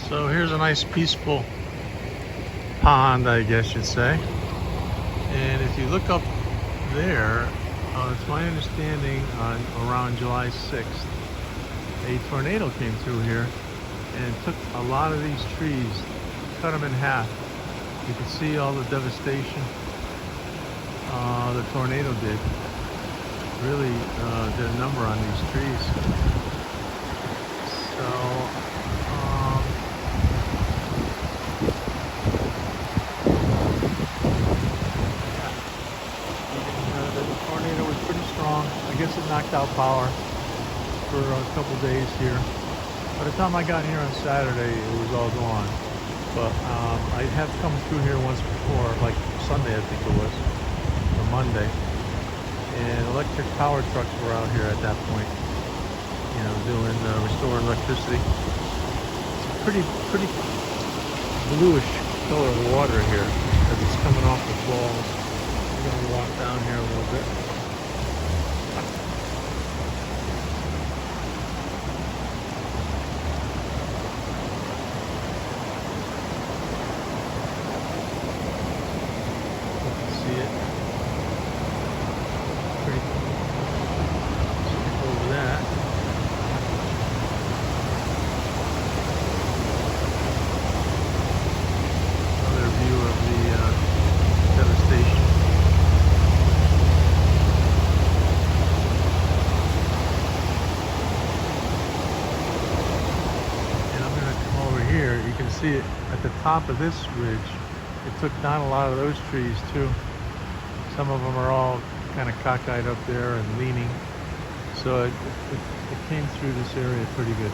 So here's a nice peaceful pond, I guess you'd say. And if you look up there, it's my understanding around July 6th, a tornado came through here and took a lot of these trees, cut them in half. You can see all the devastation the tornado did. Really did a number on these trees. So, the tornado was pretty strong. I guess it knocked out power for a couple days here. By the time I got here on Saturday, it was all gone. But I have come through here once before, like Sunday I think it was, or Monday. And electric power trucks were out here at that point, you know, doing restored electricity. It's a pretty bluish color of water here as it's coming off the falls. We're going to walk down here a little bit. See it. Pretty skip over that. Another view of the devastation. And I'm going to come over here. You can see it at the top of this ridge. It took down a lot of those trees too. Some of them are all kind of cockeyed up there and leaning. So it came through this area pretty good.